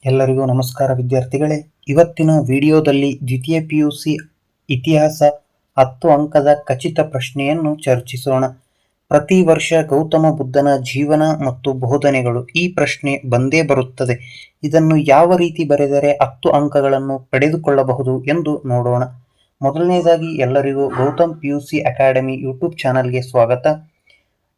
ಎಲ್ಲರಿಗೂ ನಮಸ್ಕಾರ ವಿದ್ಯಾರ್ಥಿಗಳೇ. ಇವತ್ತಿನ ವಿಡಿಯೋದಲ್ಲಿ ದ್ವಿತೀಯ PUC ಇತಿಹಾಸ 10 ಅಂಕದ ಖಚಿತ ಪ್ರಶ್ನೆಯನ್ನು ಚರ್ಚಿಸೋಣ. ಪ್ರತಿ ವರ್ಷ ಗೌತಮ ಬುದ್ಧನ ಜೀವನ ಮತ್ತು ಬೋಧನೆಗಳು ಈ ಪ್ರಶ್ನೆ ಬಂದೇ ಬರುತ್ತದೆ. ಇದನ್ನು ಯಾವ ರೀತಿ ಬರೆದರೆ 10 ಅಂಕಗಳನ್ನು ಪಡೆದುಕೊಳ್ಳಬಹುದು ಎಂದು ನೋಡೋಣ. ಮೊದಲನೇದಾಗಿ ಎಲ್ಲರಿಗೂ ಗೌತಮ್ PUC ಅಕಾಡೆಮಿ ಯೂಟ್ಯೂಬ್ ಚಾನಲ್ಗೆ ಸ್ವಾಗತ.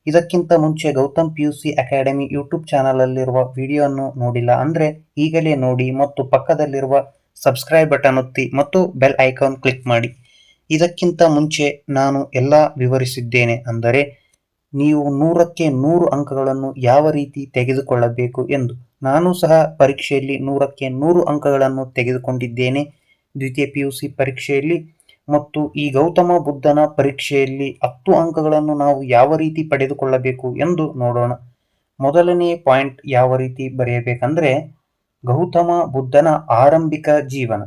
ಇದಕ್ಕಿಂತ ಮುಂಚೆ ಗೌತಮ್ PUC ಅಕಾಡೆಮಿ ಯೂಟ್ಯೂಬ್ ಚಾನಲಲ್ಲಿರುವ ವಿಡಿಯೋವನ್ನು ನೋಡಿಲ್ಲ ಅಂದರೆ ಈಗಲೇ ನೋಡಿ ಮತ್ತು ಪಕ್ಕದಲ್ಲಿರುವ ಸಬ್ಸ್ಕ್ರೈಬ್ ಬಟನ್ ಒತ್ತಿ ಮತ್ತು ಬೆಲ್ ಐಕಾನ್ ಕ್ಲಿಕ್ ಮಾಡಿ. ಇದಕ್ಕಿಂತ ಮುಂಚೆ ನಾನು ಎಲ್ಲ ವಿವರಿಸಿದ್ದೇನೆ, ಅಂದರೆ ನೀವು 100ಕ್ಕೆ 100 ಅಂಕಗಳನ್ನು ಯಾವ ರೀತಿ ತೆಗೆದುಕೊಳ್ಳಬೇಕು ಎಂದು. ನಾನು ಸಹ ಪರೀಕ್ಷೆಯಲ್ಲಿ 100ಕ್ಕೆ 100 ಅಂಕಗಳನ್ನು ತೆಗೆದುಕೊಂಡಿದ್ದೇನೆ ದ್ವಿತೀಯ PUC ಪರೀಕ್ಷೆಯಲ್ಲಿ. ಮತ್ತು ಈ ಗೌತಮ ಬುದ್ಧನ ಪರೀಕ್ಷೆಯಲ್ಲಿ 10 ಅಂಕಗಳನ್ನು ನಾವು ಯಾವ ರೀತಿ ಪಡೆದುಕೊಳ್ಳಬೇಕು ಎಂದು ನೋಡೋಣ. ಮೊದಲನೆಯ ಪಾಯಿಂಟ್ ಯಾವ ರೀತಿ ಬರೆಯಬೇಕಂದ್ರೆ, ಗೌತಮ ಬುದ್ಧನ ಆರಂಭಿಕ ಜೀವನ.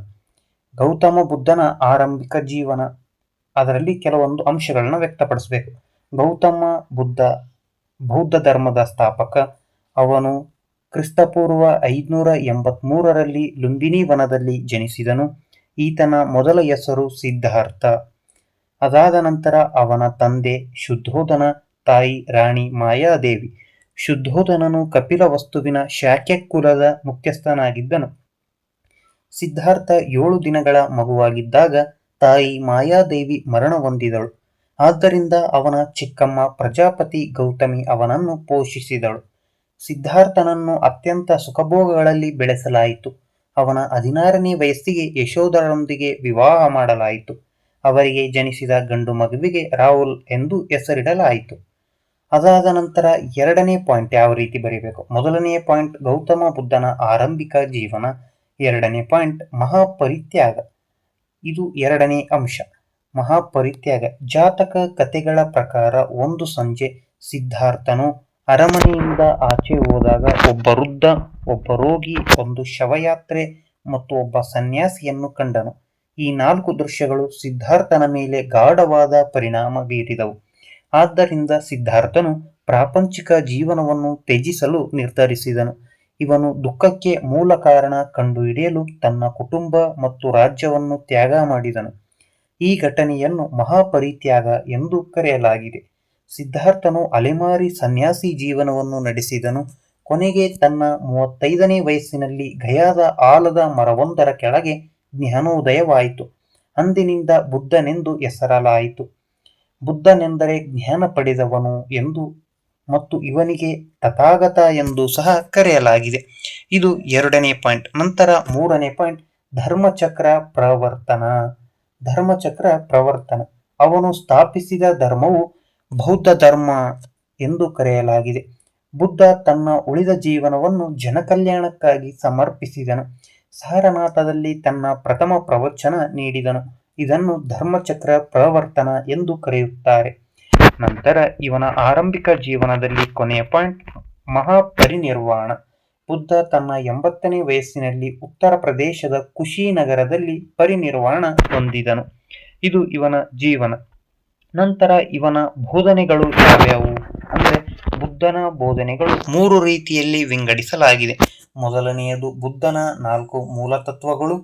ಗೌತಮ ಬುದ್ಧನ ಆರಂಭಿಕ ಜೀವನ, ಅದರಲ್ಲಿ ಕೆಲವೊಂದು ಅಂಶಗಳನ್ನ ವ್ಯಕ್ತಪಡಿಸಬೇಕು. ಗೌತಮ ಬುದ್ಧ ಬೌದ್ಧ ಧರ್ಮದ ಸ್ಥಾಪಕ. ಅವನು ಕ್ರಿಸ್ತಪೂರ್ವ 583ರಲ್ಲಿ ಲುಂಬಿನಿ ವನದಲ್ಲಿ ಜನಿಸಿದನು. ಈತನ ಮೊದಲ ಹೆಸರು ಸಿದ್ಧಾರ್ಥ. ಅದಾದ ನಂತರ ಅವನ ತಂದೆ ಶುದ್ಧೋಧನ, ತಾಯಿ ರಾಣಿ ಮಾಯಾದೇವಿ. ಶುದ್ಧೋಧನನು ಕಪಿಲವಸ್ತುವಿನ ಶಾಕ್ಯ ಕುಲದ ಮುಖ್ಯಸ್ಥನಾಗಿದ್ದನು. ಸಿದ್ಧಾರ್ಥ 7 ದಿನಗಳ ಮಗುವಾಗಿದ್ದಾಗ ತಾಯಿ ಮಾಯಾದೇವಿ ಮರಣ ಹೊಂದಿದಳು. ಆದ್ದರಿಂದ ಅವನ ಚಿಕ್ಕಮ್ಮ ಪ್ರಜಾಪತಿ ಗೌತಮಿ ಅವನನ್ನು ಪೋಷಿಸಿದಳು. ಸಿದ್ಧಾರ್ಥನನ್ನು ಅತ್ಯಂತ ಸುಖಭೋಗಗಳಲ್ಲಿ ಬೆಳೆಸಲಾಯಿತು. ಅವನ 16ನೇ ವಯಸ್ಸಿಗೆ ಯಶೋಧರೊಂದಿಗೆ ವಿವಾಹ ಮಾಡಲಾಯಿತು. ಅವರಿಗೆ ಜನಿಸಿದ ಗಂಡು ಮಗುವಿಗೆ ರಾಹುಲ್ ಎಂದು ಹೆಸರಿಡಲಾಯಿತು. ಅದಾದ ನಂತರ ಎರಡನೇ ಪಾಯಿಂಟ್ ಯಾವ ರೀತಿ ಬರೀಬೇಕು. ಮೊದಲನೆಯ ಪಾಯಿಂಟ್ ಗೌತಮ ಬುದ್ಧನ ಆರಂಭಿಕ ಜೀವನ. ಎರಡನೇ ಪಾಯಿಂಟ್ ಮಹಾಪರಿತ್ಯಾಗ. ಇದು ಎರಡನೇ ಅಂಶ, ಮಹಾಪರಿತ್ಯಾಗ. ಜಾತಕ ಕಥೆಗಳ ಪ್ರಕಾರ ಒಂದು ಸಂಜೆ ಸಿದ್ಧಾರ್ಥನು ಅರಮನೆಯಿಂದ ಆಚೆ ಹೋದಾಗ ಒಬ್ಬ ವೃದ್ಧ, ಒಬ್ಬ ರೋಗಿ, ಒಂದು ಶವಯಾತ್ರೆ ಮತ್ತು ಒಬ್ಬ ಸನ್ಯಾಸಿಯನ್ನು ಕಂಡನು. ಈ 4 ದೃಶ್ಯಗಳು ಸಿದ್ಧಾರ್ಥನ ಮೇಲೆ ಗಾಢವಾದ ಪರಿಣಾಮ ಬೀರಿದವು. ಆದ್ದರಿಂದ ಸಿದ್ಧಾರ್ಥನು ಪ್ರಾಪಂಚಿಕ ಜೀವನವನ್ನು ತ್ಯಜಿಸಲು ನಿರ್ಧರಿಸಿದನು. ಇವನು ದುಃಖಕ್ಕೆ ಮೂಲ ಕಾರಣ ಕಂಡುಹಿಡಿಯಲು ತನ್ನ ಕುಟುಂಬ ಮತ್ತು ರಾಜ್ಯವನ್ನು ತ್ಯಾಗ ಮಾಡಿದನು. ಈ ಘಟನೆಯನ್ನು ಮಹಾಪರಿತ್ಯಾಗ ಎಂದು ಕರೆಯಲಾಗಿದೆ. ಸಿದ್ಧಾರ್ಥನು ಅಲೆಮಾರಿ ಸನ್ಯಾಸಿ ಜೀವನವನ್ನು ನಡೆಸಿದನು. ಕೊನೆಗೆ ತನ್ನ 35ನೇ ವಯಸ್ಸಿನಲ್ಲಿ ಗಯಾದ ಆಲದ ಮರವೊಂದರ ಕೆಳಗೆ ಜ್ಞಾನೋದಯವಾಯಿತು. ಅಂದಿನಿಂದ ಬುದ್ಧನೆಂದು ಹೆಸರಲಾಯಿತು. ಬುದ್ಧನೆಂದರೆ ಜ್ಞಾನ ಪಡೆದವನು ಎಂದು ಮತ್ತು ಇವನಿಗೆ ತಥಾಗತ ಎಂದು ಸಹ ಕರೆಯಲಾಗಿದೆ. ಇದು ಎರಡನೇ ಪಾಯಿಂಟ್. ನಂತರ ಮೂರನೇ ಪಾಯಿಂಟ್ ಧರ್ಮಚಕ್ರ ಪ್ರವರ್ತನ. ಧರ್ಮಚಕ್ರ ಪ್ರವರ್ತನ, ಅವನು ಸ್ಥಾಪಿಸಿದ ಧರ್ಮವು ಬೌದ್ಧ ಧರ್ಮ ಎಂದು ಕರೆಯಲಾಗಿದೆ. ಬುದ್ಧ ತನ್ನ ಉಳಿದ ಜೀವನವನ್ನು ಜನಕಲ್ಯಾಣಕ್ಕಾಗಿ ಸಮರ್ಪಿಸಿದನು. ಸಾರನಾಥದಲ್ಲಿ ತನ್ನ ಪ್ರಥಮ ಪ್ರವಚನ ನೀಡಿದನು. ಇದನ್ನು ಧರ್ಮಚಕ್ರ ಪ್ರವರ್ತನ ಎಂದು ಕರೆಯುತ್ತಾರೆ. ನಂತರ ಇವನ ಆರಂಭಿಕ ಜೀವನದಲ್ಲಿ ಕೊನೆಯ ಪಾಯಿಂಟ್ ಮಹಾಪರಿನಿರ್ವಾಣ. ಬುದ್ಧ ತನ್ನ 80ನೇ ವಯಸ್ಸಿನಲ್ಲಿ ಉತ್ತರ ಪ್ರದೇಶದ ಕುಶಿನಗರದಲ್ಲಿ ಪರಿನಿರ್ವಾಣ ಹೊಂದಿದನು. ಇದು ಇವನ ಜೀವನ. ನಂತರ ಇವನ ಬೋಧನೆಗಳು ಯಾವ್ಯಾವು ಅಂದರೆ, ಬುದ್ಧನ ಬೋಧನೆಗಳು 3 ರೀತಿಯಲ್ಲಿ ವಿಂಗಡಿಸಲಾಗಿದೆ. ಮೊದಲನೆಯದು ಬುದ್ಧನ 4 ಮೂಲತತ್ವಗಳು,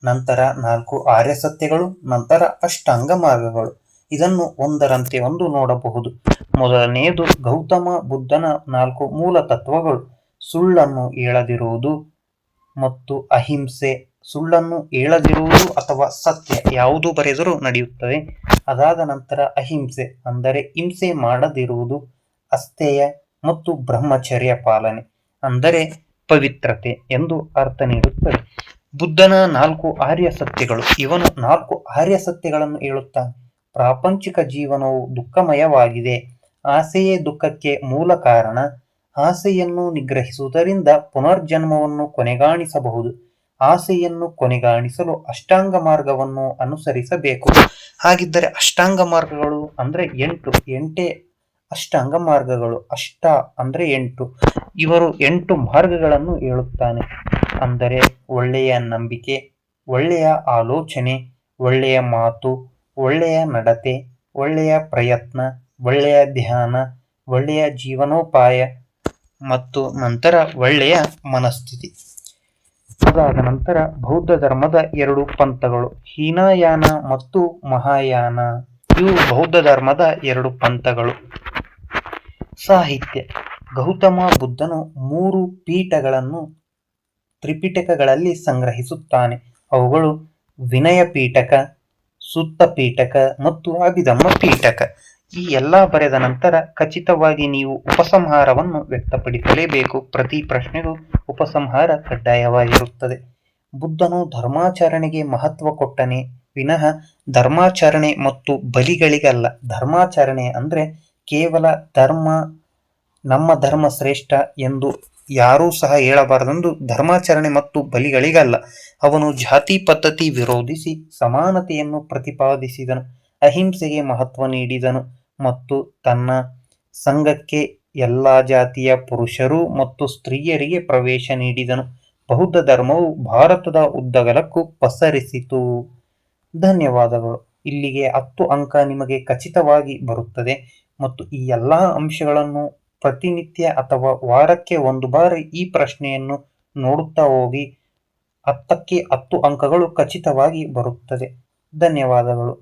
ನಂತರ 4 ಆರ್ಯ ಸತ್ಯಗಳು, ನಂತರ ಅಷ್ಟಾಂಗ ಮಾರ್ಗಗಳು. ಇದನ್ನು ಒಂದರಂತೆ ಒಂದು ನೋಡಬಹುದು. ಮೊದಲನೆಯದು ಗೌತಮ ಬುದ್ಧನ 4 ಮೂಲ ತತ್ವಗಳು. ಸುಳ್ಳನ್ನು ಹೇಳದಿರುವುದು ಮತ್ತು ಅಹಿಂಸೆ. ಸುಳ್ಳನ್ನು ಹೇಳದಿರುವುದು ಅಥವಾ ಸತ್ಯ ಯಾವುದು ಬರೆದರೂ ನಡೆಯುತ್ತದೆ. ಅದಾದ ನಂತರ ಅಹಿಂಸೆ ಅಂದರೆ ಹಿಂಸೆ ಮಾಡದಿರುವುದು, ಅಸ್ಥೇಯ ಮತ್ತು ಬ್ರಹ್ಮಚರ್ಯ ಪಾಲನೆ ಅಂದರೆ ಪವಿತ್ರತೆ ಎಂದು ಅರ್ಥ ನೀಡುತ್ತದೆ. ಬುದ್ಧನ 4 ಆರ್ಯ ಸತ್ಯಗಳು. ಇವನು 4 ಆರ್ಯ ಸತ್ಯಗಳನ್ನು ಹೇಳುತ್ತಾನೆ. ಪ್ರಾಪಂಚಿಕ ಜೀವನವು ದುಃಖಮಯವಾಗಿದೆ. ಆಸೆಯೇ ದುಃಖಕ್ಕೆ ಮೂಲ ಕಾರಣ. ಆಸೆಯನ್ನು ನಿಗ್ರಹಿಸುವುದರಿಂದ ಪುನರ್ಜನ್ಮವನ್ನು ಕೊನೆಗಾಣಿಸಬಹುದು. ಆಸೆಯನ್ನು ಕೊನೆಗಾಣಿಸಲು ಅಷ್ಟಾಂಗ ಮಾರ್ಗವನ್ನು ಅನುಸರಿಸಬೇಕು. ಹಾಗಿದ್ದರೆ ಅಷ್ಟಾಂಗ ಮಾರ್ಗಗಳು ಅಂದರೆ 8 ಅಷ್ಟಾಂಗ ಮಾರ್ಗಗಳು. ಅಷ್ಟ ಅಂದರೆ 8. ಇವರು 8 ಮಾರ್ಗಗಳನ್ನು ಹೇಳುತ್ತಾನೆ. ಅಂದರೆ ಒಳ್ಳೆಯ ನಂಬಿಕೆ, ಒಳ್ಳೆಯ ಆಲೋಚನೆ, ಒಳ್ಳೆಯ ಮಾತು, ಒಳ್ಳೆಯ ನಡತೆ, ಒಳ್ಳೆಯ ಪ್ರಯತ್ನ, ಒಳ್ಳೆಯ ಧ್ಯಾನ, ಒಳ್ಳೆಯ ಜೀವನೋಪಾಯ ಮತ್ತು ನಂತರ ಒಳ್ಳೆಯ ಮನಸ್ಥಿತಿ. ಅದಾದ ನಂತರ ಬೌದ್ಧ ಧರ್ಮದ 2 ಪಂಥಗಳು, ಹೀನಯಾನ ಮತ್ತು ಮಹಾಯಾನ. ಇವು ಬೌದ್ಧ ಧರ್ಮದ 2 ಪಂಥಗಳು. ಸಾಹಿತ್ಯ. ಗೌತಮ ಬುದ್ಧನು 3 ಪೀಠಗಳನ್ನು ತ್ರಿಪಿಟಕಗಳಲ್ಲಿ ಸಂಗ್ರಹಿಸುತ್ತಾನೆ. ಅವುಗಳು ವಿನಯ ಪೀಠಕ, ಸುತ್ತ ಪೀಠಕ ಮತ್ತು ಅಭಿಧಮ್ಮ ಪೀಠಕ. ಈ ಎಲ್ಲ ಬರೆದ ನಂತರ ಖಚಿತವಾಗಿ ನೀವು ಉಪಸಂಹಾರವನ್ನು ವ್ಯಕ್ತಪಡಿಸಲೇಬೇಕು. ಪ್ರತಿ ಪ್ರಶ್ನೆಗೂ ಉಪಸಂಹಾರ ಕಡ್ಡಾಯವಾಗಿರುತ್ತದೆ. ಬುದ್ಧನು ಧರ್ಮಾಚರಣೆಗೆ ಮಹತ್ವ ಕೊಟ್ಟನೇ ವಿನಃ ಧರ್ಮಾಚರಣೆ ಮತ್ತು ಬಲಿಗಳಿಗಲ್ಲ. ಧರ್ಮಾಚರಣೆ ಅಂದ್ರೆ ಕೇವಲ ನಮ್ಮ ಧರ್ಮ ಶ್ರೇಷ್ಠ ಎಂದು ಯಾರೂ ಸಹ ಹೇಳಬಾರದೆಂದು ಧರ್ಮಾಚರಣೆ ಮತ್ತು ಬಲಿಗಳಿಗಲ್ಲ. ಅವನು ಜಾತಿ ಪದ್ಧತಿ ವಿರೋಧಿಸಿ ಸಮಾನತೆಯನ್ನು ಪ್ರತಿಪಾದಿಸಿದನು, ಅಹಿಂಸೆಗೆ ಮಹತ್ವ ನೀಡಿದನು ಮತ್ತು ತನ್ನ ಸಂಘಕ್ಕೆ ಎಲ್ಲ ಜಾತಿಯ ಪುರುಷರು ಮತ್ತು ಸ್ತ್ರೀಯರಿಗೆ ಪ್ರವೇಶ ನೀಡಿದನು. ಬೌದ್ಧ ಧರ್ಮವು ಭಾರತದ ಉದ್ದಗಲಕ್ಕೂ ಪಸರಿಸಿತು. ಧನ್ಯವಾದಗಳು. ಇಲ್ಲಿಗೆ 10 ಅಂಕ ನಿಮಗೆ ಖಚಿತವಾಗಿ ಬರುತ್ತದೆ ಮತ್ತು ಈ ಎಲ್ಲ ಅಂಶಗಳನ್ನು ಪ್ರತಿನಿತ್ಯ ಅಥವಾ ವಾರಕ್ಕೆ 1 ಬಾರಿ ಈ ಪ್ರಶ್ನೆಯನ್ನು ನೋಡುತ್ತಾ ಹೋಗಿ 10ಕ್ಕೆ 10 ಅಂಕಗಳು ಖಚಿತವಾಗಿ ಬರುತ್ತದೆ. ಧನ್ಯವಾದಗಳು.